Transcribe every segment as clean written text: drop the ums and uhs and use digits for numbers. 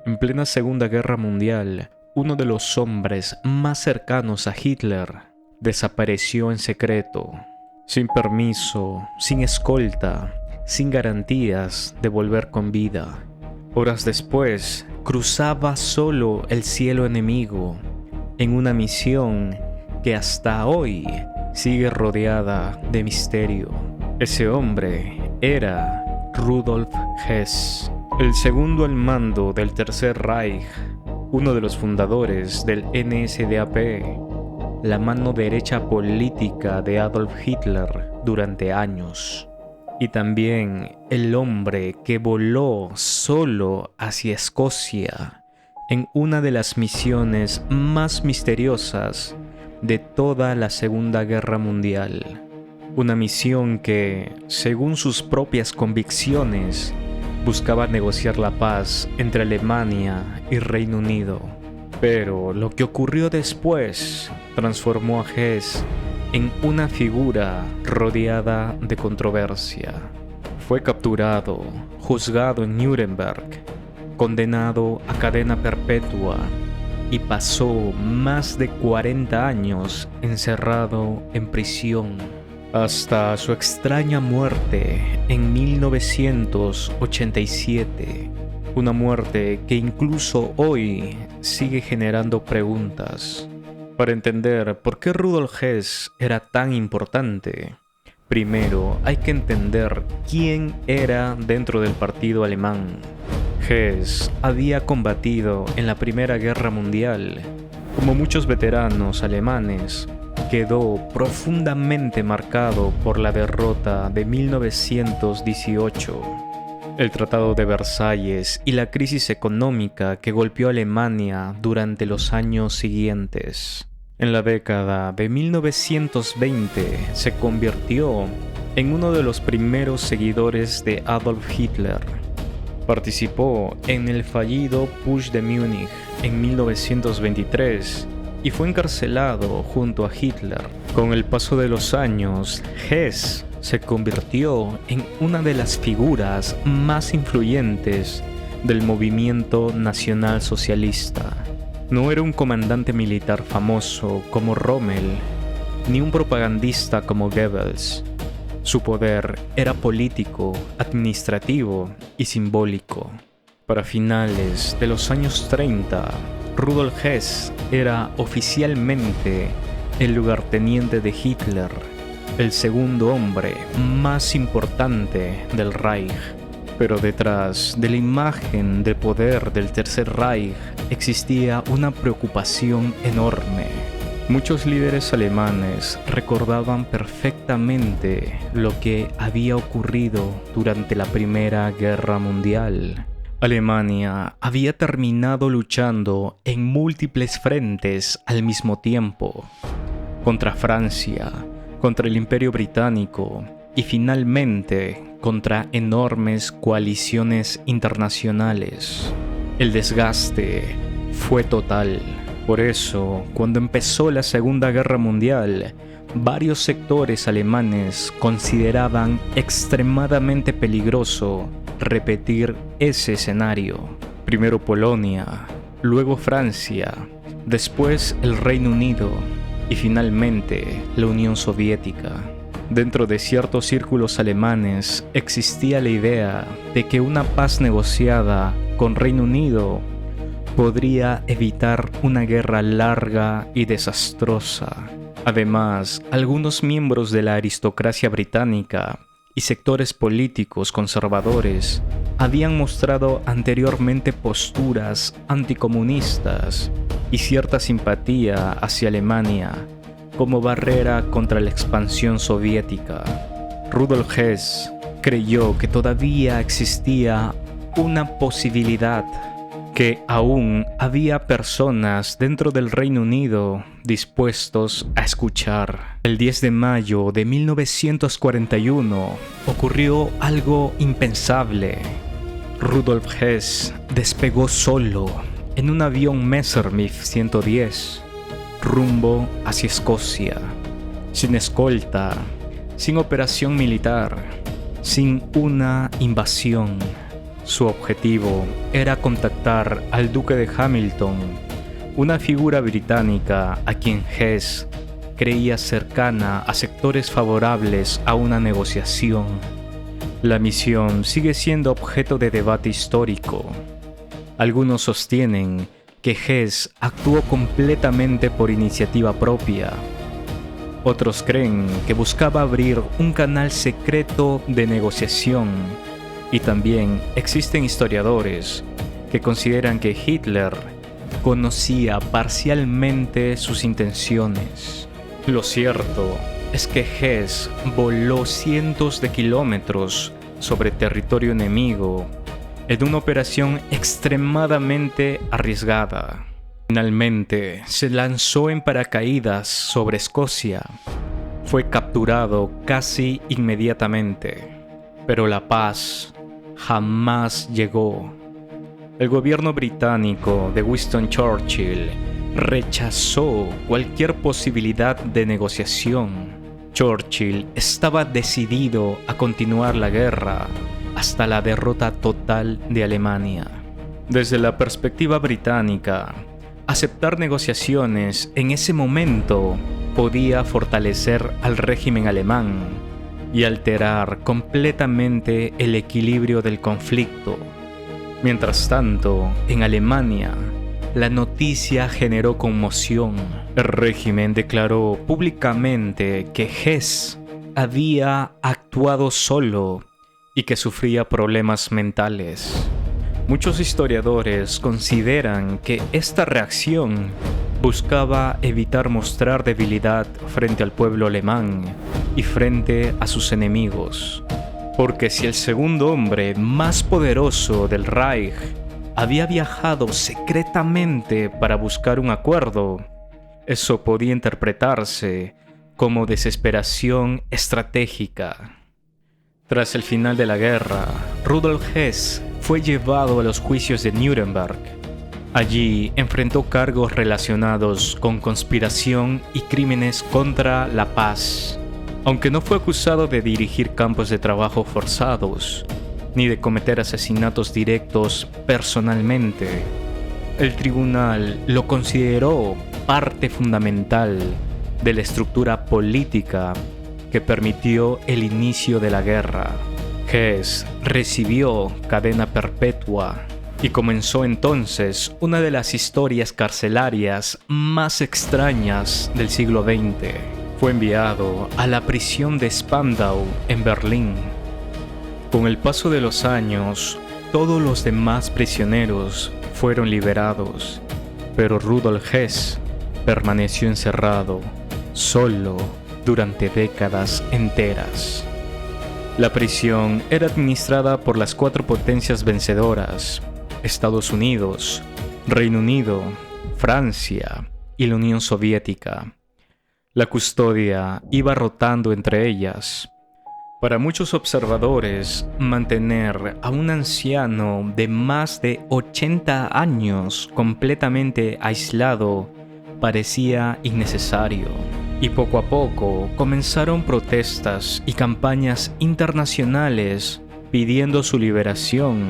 En plena Segunda Guerra Mundial, uno de los hombres más cercanos a Hitler desapareció en secreto, sin permiso, sin escolta, sin garantías de volver con vida. Horas después, cruzaba solo el cielo enemigo en una misión que hasta hoy sigue rodeada de misterio. Ese hombre era Rudolf Hess, el segundo al mando del Tercer Reich, uno de los fundadores del NSDAP, la mano derecha política de Adolf Hitler durante años, y también el hombre que voló solo hacia Escocia en una de las misiones más misteriosas de toda la Segunda Guerra Mundial. Una misión que, según sus propias convicciones, buscaba negociar la paz entre Alemania y Reino Unido. Pero lo que ocurrió después transformó a Hess en una figura rodeada de controversia. Fue capturado, juzgado en Nuremberg, condenado a cadena perpetua y pasó más de 40 años encerrado en prisión, hasta su extraña muerte en 1987. Una muerte que incluso hoy sigue generando preguntas. Para entender por qué Rudolf Hess era tan importante, primero hay que entender quién era dentro del partido alemán. Hess había combatido en la Primera Guerra Mundial. Como muchos veteranos alemanes, quedó profundamente marcado por la derrota de 1918, el Tratado de Versalles y la crisis económica que golpeó a Alemania durante los años siguientes. En la década de 1920 se convirtió en uno de los primeros seguidores de Adolf Hitler. Participó en el fallido Putsch de Múnich en 1923 y fue encarcelado junto a Hitler. Con el paso de los años, Hess se convirtió en una de las figuras más influyentes del movimiento nacionalsocialista. No era un comandante militar famoso como Rommel, ni un propagandista como Goebbels. Su poder era político, administrativo y simbólico. Para finales de los años 30, Rudolf Hess era oficialmente el lugarteniente de Hitler, el segundo hombre más importante del Reich. Pero detrás de la imagen de poder del Tercer Reich existía una preocupación enorme. Muchos líderes alemanes recordaban perfectamente lo que había ocurrido durante la Primera Guerra Mundial. Alemania había terminado luchando en múltiples frentes al mismo tiempo, contra Francia, contra el Imperio Británico y finalmente contra enormes coaliciones internacionales. El desgaste fue total. Por eso, cuando empezó la Segunda Guerra Mundial, varios sectores alemanes consideraban extremadamente peligroso repetir ese escenario. Primero Polonia, luego Francia, después el Reino Unido y finalmente la Unión Soviética. Dentro de ciertos círculos alemanes existía la idea de que una paz negociada con Reino Unido podría evitar una guerra larga y desastrosa. Además, algunos miembros de la aristocracia británica y sectores políticos conservadores habían mostrado anteriormente posturas anticomunistas y cierta simpatía hacia Alemania como barrera contra la expansión soviética. Rudolf Hess creyó que todavía existía una posibilidad, que aún había personas dentro del Reino Unido dispuestos a escuchar. El 10 de mayo de 1941 ocurrió algo impensable. Rudolf Hess despegó solo en un avión Messerschmitt 110 rumbo hacia Escocia, sin escolta, sin operación militar, sin una invasión. Su objetivo era contactar al duque de Hamilton, una figura británica a quien Hess creía cercana a sectores favorables a una negociación. La misión sigue siendo objeto de debate histórico. Algunos sostienen que Hess actuó completamente por iniciativa propia. Otros creen que buscaba abrir un canal secreto de negociación. Y también existen historiadores que consideran que Hitler conocía parcialmente sus intenciones. Lo cierto es que Hess voló cientos de kilómetros sobre territorio enemigo en una operación extremadamente arriesgada. Finalmente, se lanzó en paracaídas sobre Escocia. Fue capturado casi inmediatamente, pero la paz jamás llegó. El gobierno británico de Winston Churchill rechazó cualquier posibilidad de negociación. Churchill estaba decidido a continuar la guerra hasta la derrota total de Alemania. Desde la perspectiva británica, aceptar negociaciones en ese momento podía fortalecer al régimen alemán y alterar completamente el equilibrio del conflicto. Mientras tanto, en Alemania, la noticia generó conmoción. El régimen declaró públicamente que Hess había actuado solo y que sufría problemas mentales. Muchos historiadores consideran que esta reacción buscaba evitar mostrar debilidad frente al pueblo alemán y frente a sus enemigos. Porque si el segundo hombre más poderoso del Reich había viajado secretamente para buscar un acuerdo, eso podía interpretarse como desesperación estratégica. Tras el final de la guerra, Rudolf Hess fue llevado a los juicios de Nuremberg. Allí enfrentó cargos relacionados con conspiración y crímenes contra la paz. Aunque no fue acusado de dirigir campos de trabajo forzados, ni de cometer asesinatos directos personalmente, el tribunal lo consideró parte fundamental de la estructura política que permitió el inicio de la guerra. Hess recibió cadena perpetua y comenzó entonces una de las historias carcelarias más extrañas del siglo XX. Fue enviado a la prisión de Spandau en Berlín. Con el paso de los años, todos los demás prisioneros fueron liberados, pero Rudolf Hess permaneció encerrado, solo, durante décadas enteras. La prisión era administrada por las 4 potencias vencedoras: Estados Unidos, Reino Unido, Francia y la Unión Soviética. La custodia iba rotando entre ellas. Para muchos observadores, mantener a un anciano de más de 80 años completamente aislado parecía innecesario. Y poco a poco comenzaron protestas y campañas internacionales pidiendo su liberación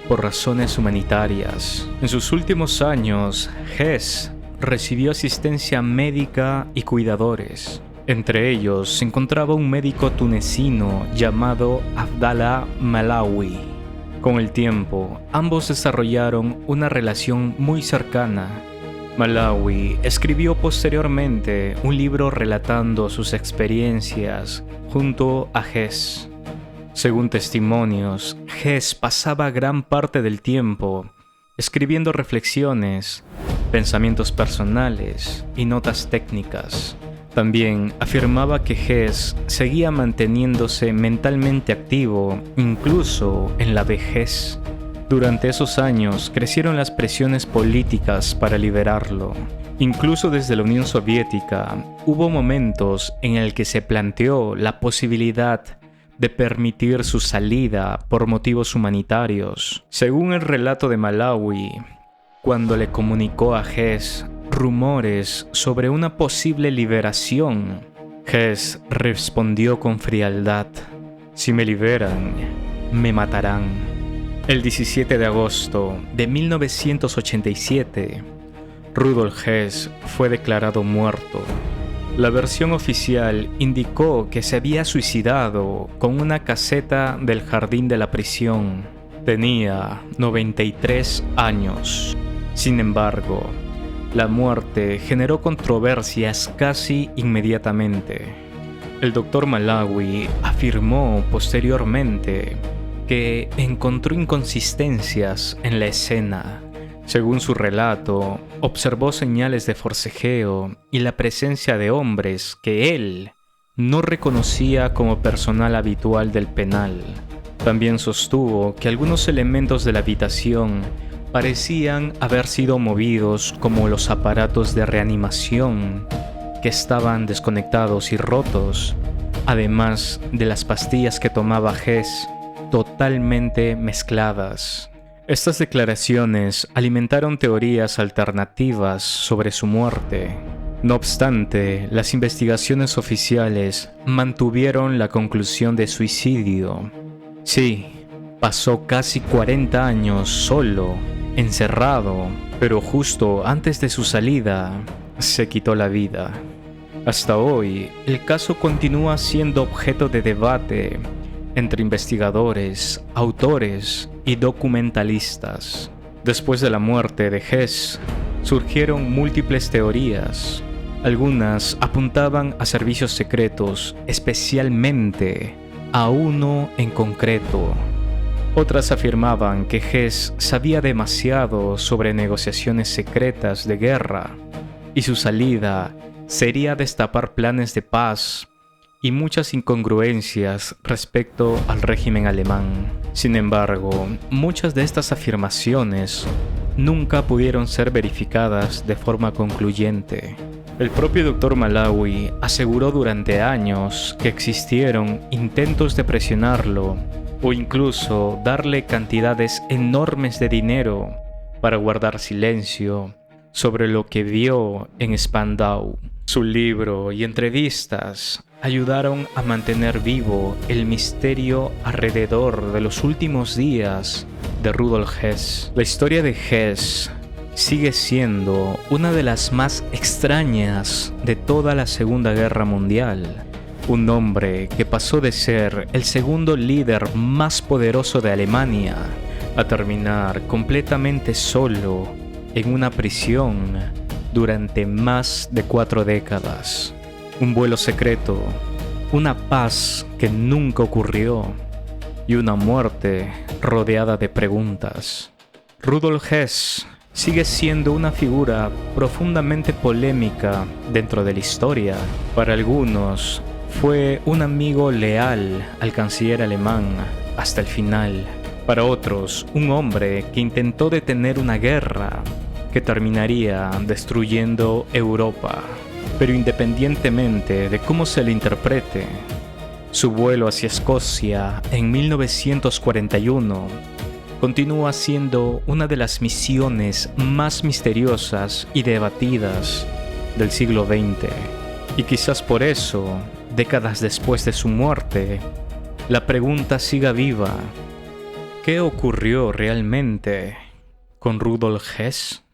por razones humanitarias. En sus últimos años, Hess recibió asistencia médica y cuidadores. Entre ellos se encontraba un médico tunecino llamado Abdallah Malawi. Con el tiempo, ambos desarrollaron una relación muy cercana. Malawi escribió posteriormente un libro relatando sus experiencias junto a Hess. Según testimonios, Hess pasaba gran parte del tiempo escribiendo reflexiones, pensamientos personales y notas técnicas. También afirmaba que Hess seguía manteniéndose mentalmente activo incluso en la vejez. Durante esos años crecieron las presiones políticas para liberarlo. Incluso desde la Unión Soviética hubo momentos en el que se planteó la posibilidad de permitir su salida por motivos humanitarios. Según el relato de Malawi, cuando le comunicó a Hess rumores sobre una posible liberación, Hess respondió con frialdad: «Si me liberan, me matarán». El 17 de agosto de 1987, Rudolf Hess fue declarado muerto. La versión oficial indicó que se había suicidado con una caseta del jardín de la prisión. Tenía 93 años. Sin embargo, la muerte generó controversias casi inmediatamente. El Dr. Malawi afirmó posteriormente que encontró inconsistencias en la escena. Según su relato, observó señales de forcejeo y la presencia de hombres que él no reconocía como personal habitual del penal. También sostuvo que algunos elementos de la habitación parecían haber sido movidos, como los aparatos de reanimación, que estaban desconectados y rotos, además de las pastillas que tomaba Hess totalmente mezcladas. Estas declaraciones alimentaron teorías alternativas sobre su muerte. No obstante, las investigaciones oficiales mantuvieron la conclusión de suicidio. Sí, pasó casi 40 años solo, encerrado, pero justo antes de su salida, se quitó la vida. Hasta hoy, el caso continúa siendo objeto de debate entre investigadores, autores y documentalistas. Después de la muerte de Hess, surgieron múltiples teorías. Algunas apuntaban a servicios secretos, especialmente a uno en concreto. Otras afirmaban que Hess sabía demasiado sobre negociaciones secretas de guerra y su salida sería destapar planes de paz y muchas incongruencias respecto al régimen alemán. Sin embargo, muchas de estas afirmaciones nunca pudieron ser verificadas de forma concluyente. El propio Dr. Malawi aseguró durante años que existieron intentos de presionarlo o incluso darle cantidades enormes de dinero para guardar silencio sobre lo que vio en Spandau. Su libro y entrevistas ayudaron a mantener vivo el misterio alrededor de los últimos días de Rudolf Hess. La historia de Hess sigue siendo una de las más extrañas de toda la Segunda Guerra Mundial. Un hombre que pasó de ser el segundo líder más poderoso de Alemania a terminar completamente solo en una prisión durante más de 4 décadas. Un vuelo secreto, una paz que nunca ocurrió y una muerte rodeada de preguntas. Rudolf Hess sigue siendo una figura profundamente polémica dentro de la historia. Para algunos, fue un amigo leal al canciller alemán hasta el final. Para otros, un hombre que intentó detener una guerra que terminaría destruyendo Europa. Pero independientemente de cómo se le interprete, su vuelo hacia Escocia en 1941 continúa siendo una de las misiones más misteriosas y debatidas del siglo XX. Y quizás por eso, décadas después de su muerte, la pregunta siga viva: ¿qué ocurrió realmente con Rudolf Hess?